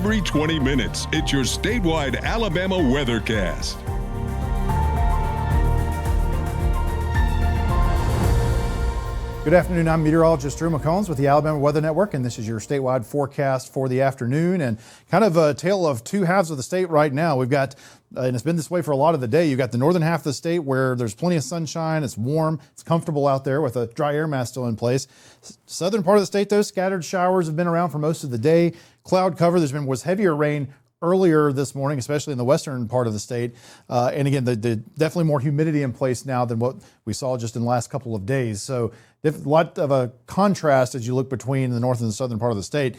every 20 minutes. It's your statewide Alabama Weathercast. Good afternoon. I'm meteorologist Drew McCombs with the Alabama Weather Network, and this is your statewide forecast for the afternoon. And kind of a tale of two halves of the state right now. We've got, and it's been this way for a lot of the day, you've got the northern half of the state where there's plenty of sunshine, it's warm, it's comfortable out there with a dry air mass still in place. Southern part of the state, though, scattered showers have been around for most of the day. Cloud cover, was heavier rain earlier this morning, especially in the western part of the state. And again, the definitely more humidity in place now than what we saw just in the last couple of days. So a lot of a contrast as you look between the north and the southern part of the state.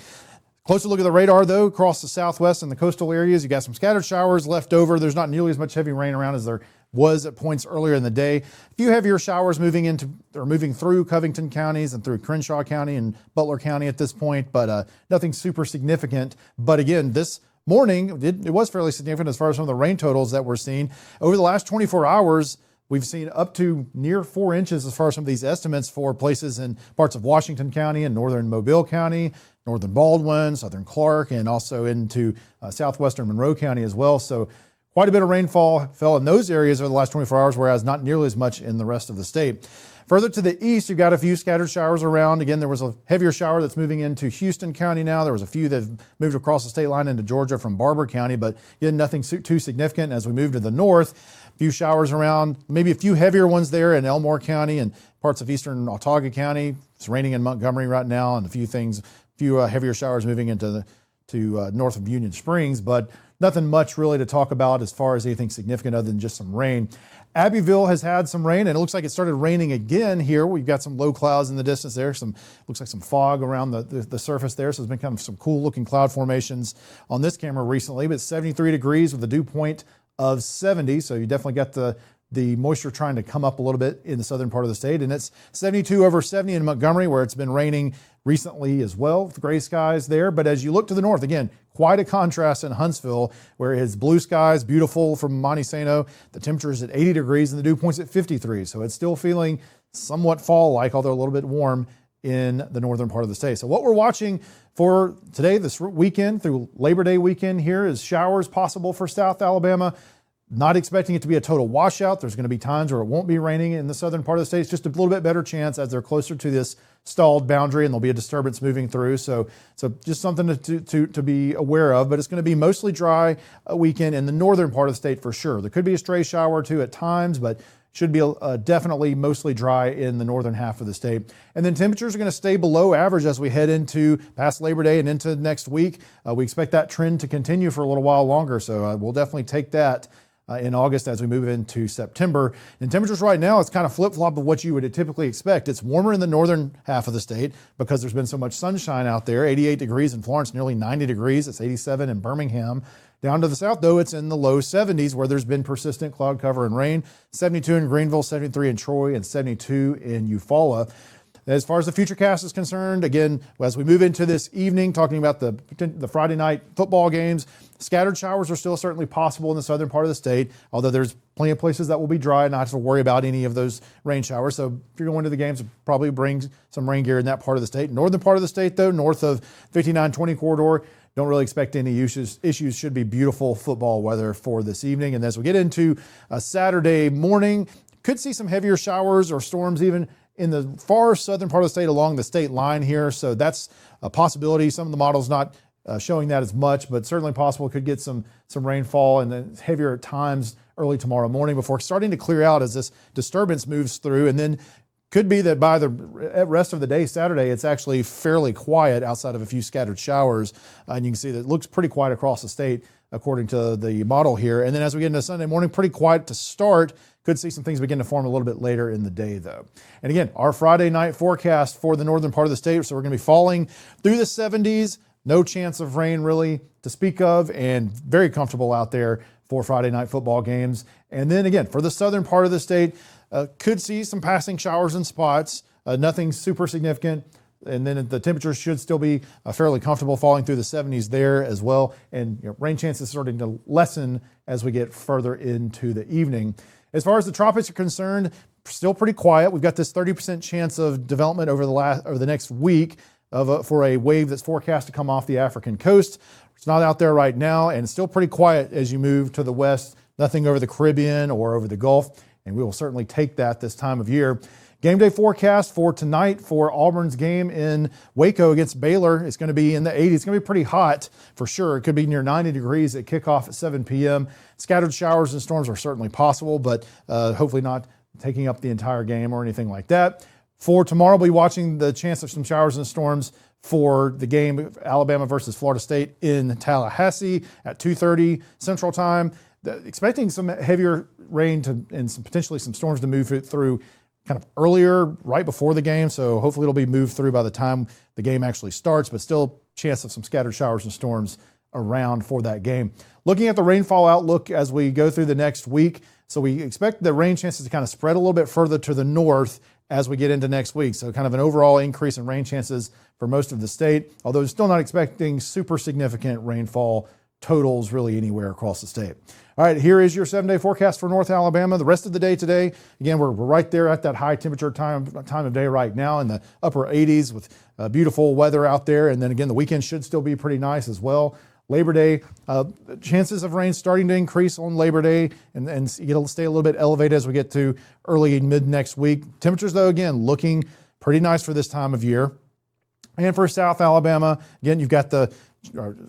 Closer look at the radar, though, across the southwest and the coastal areas. You got some scattered showers left over. There's not nearly as much heavy rain around as there was at points earlier in the day. A few heavier showers moving through Covington counties and through Crenshaw County and Butler County at this point, but nothing super significant. But again, this morning, it was fairly significant as far as some of the rain totals that we're seeing. Over the last 24 hours, we've seen up to near 4 inches as far as some of these estimates for places in parts of Washington County and northern Mobile County, northern Baldwin, southern Clark, and also into southwestern Monroe County as well. So quite a bit of rainfall fell in those areas over the last 24 hours, whereas not nearly as much in the rest of the state. Further to the east, you've got a few scattered showers around. Again, there was a heavier shower that's moving into Houston County now. There was a few that moved across the state line into Georgia from Barber County, but again, nothing too significant. As we move to the north, a few showers around, maybe a few heavier ones there in Elmore County and parts of eastern Autauga County. It's raining in Montgomery right now, and a few heavier showers moving into north of Union Springs, but nothing much really to talk about as far as anything significant other than just some rain. Abbeville has had some rain, and it looks like it started raining again here. We've got some low clouds in the distance there. Looks like some fog around the surface there. So there's been kind of some cool looking cloud formations on this camera recently, but 73 degrees with a dew point of 70. So you definitely got the moisture trying to come up a little bit in the southern part of the state. And it's 72 over 70 in Montgomery, where it's been raining recently as well, with gray skies there. But as you look to the north, again, quite a contrast in Huntsville, where it's blue skies, beautiful from Monte Sano. The temperature is at 80 degrees and the dew point's at 53. So it's still feeling somewhat fall-like, although a little bit warm in the northern part of the state. So what we're watching for today, this weekend, through Labor Day weekend here, is showers possible for South Alabama. Not expecting it to be a total washout. There's going to be times where it won't be raining in the southern part of the state. It's just a little bit better chance as they're closer to this stalled boundary, and there'll be a disturbance moving through. So just something to be aware of. But it's going to be mostly dry weekend in the northern part of the state for sure. There could be a stray shower or two at times, but should be definitely mostly dry in the northern half of the state. And then temperatures are going to stay below average as we head into past Labor Day and into next week. We expect that trend to continue for a little while longer. So we'll definitely take that in August as we move into September. And temperatures right now, it's kind of flip-flop of what you would typically expect. It's warmer in the northern half of the state because there's been so much sunshine out there. 88 degrees in Florence, nearly 90 degrees. It's 87 in Birmingham. Down to the south, though, it's in the low 70s where there's been persistent cloud cover and rain. 72 in Greenville, 73 in Troy, and 72 in Eufaula. As far as the Futurecast is concerned, again, as we move into this evening, talking about the Friday night football games, scattered showers are still certainly possible in the southern part of the state, although there's plenty of places that will be dry and not have to worry about any of those rain showers. So if you're going to the games, probably bring some rain gear in that part of the state. Northern part of the state, though, north of 5920 corridor, don't really expect any issues. Should be beautiful football weather for this evening. And as we get into Saturday morning, could see some heavier showers or storms even in the far southern part of the state along the state line here. So that's a possibility. Some of the models not showing that as much, but certainly possible. Could get some rainfall and then heavier at times early tomorrow morning before starting to clear out as this disturbance moves through. And then could be that by the rest of the day, Saturday, it's actually fairly quiet outside of a few scattered showers. And you can see that it looks pretty quiet across the state according to the model here. And then as we get into Sunday morning, pretty quiet to start. Could see some things begin to form a little bit later in the day, though. And again, our Friday night forecast for the northern part of the state. So we're going to be falling through the 70s. No chance of rain really to speak of, and very comfortable out there for Friday night football games. And then again, for the southern part of the state, could see some passing showers in spots. Nothing super significant. And then the temperatures should still be fairly comfortable, falling through the 70s there as well. And rain chances starting to lessen as we get further into the evening. As far as the tropics are concerned, still pretty quiet. We've got this 30% chance of development over the next week for a wave that's forecast to come off the African coast. It's not out there right now, and it's still pretty quiet as you move to the west. Nothing over the Caribbean or over the Gulf, and we will certainly take that this time of year. Game day forecast for tonight for Auburn's game in Waco against Baylor. It's going to be in the 80s. It's going to be pretty hot for sure. It could be near 90 degrees at kickoff at 7 p.m. Scattered showers and storms are certainly possible, but hopefully not taking up the entire game or anything like that. For tomorrow, we'll be watching the chance of some showers and storms for the game Alabama versus Florida State in Tallahassee at 2:30 Central Time. Expecting some heavier rain and potentially some storms to move through kind of earlier, right before the game. So hopefully it'll be moved through by the time the game actually starts, but still chance of some scattered showers and storms around for that game. Looking at the rainfall outlook as we go through the next week. So we expect the rain chances to kind of spread a little bit further to the north as we get into next week. So kind of an overall increase in rain chances for most of the state, although still not expecting super significant rainfall totals really anywhere across the state. All right, here is your 7-day forecast for North Alabama. The rest of the day today, again, we're right there at that high temperature time of day right now in the upper 80s with beautiful weather out there. And then again, the weekend should still be pretty nice as well. Labor Day, chances of rain starting to increase on Labor Day and it'll stay a little bit elevated as we get to early and mid next week. Temperatures, though, again, looking pretty nice for this time of year. And for South Alabama, again, you've got the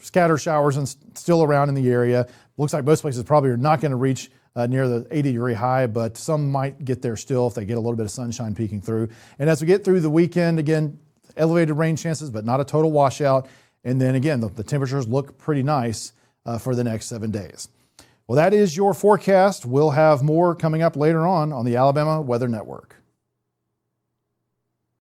scattered showers and still around in the area. Looks like most places probably are not going to reach near the 80-degree high, but some might get there still if they get a little bit of sunshine peeking through. And as we get through the weekend, again, elevated rain chances, but not a total washout. And then again, the temperatures look pretty nice for the next 7 days. Well, that is your forecast. We'll have more coming up later on the Alabama Weather Network.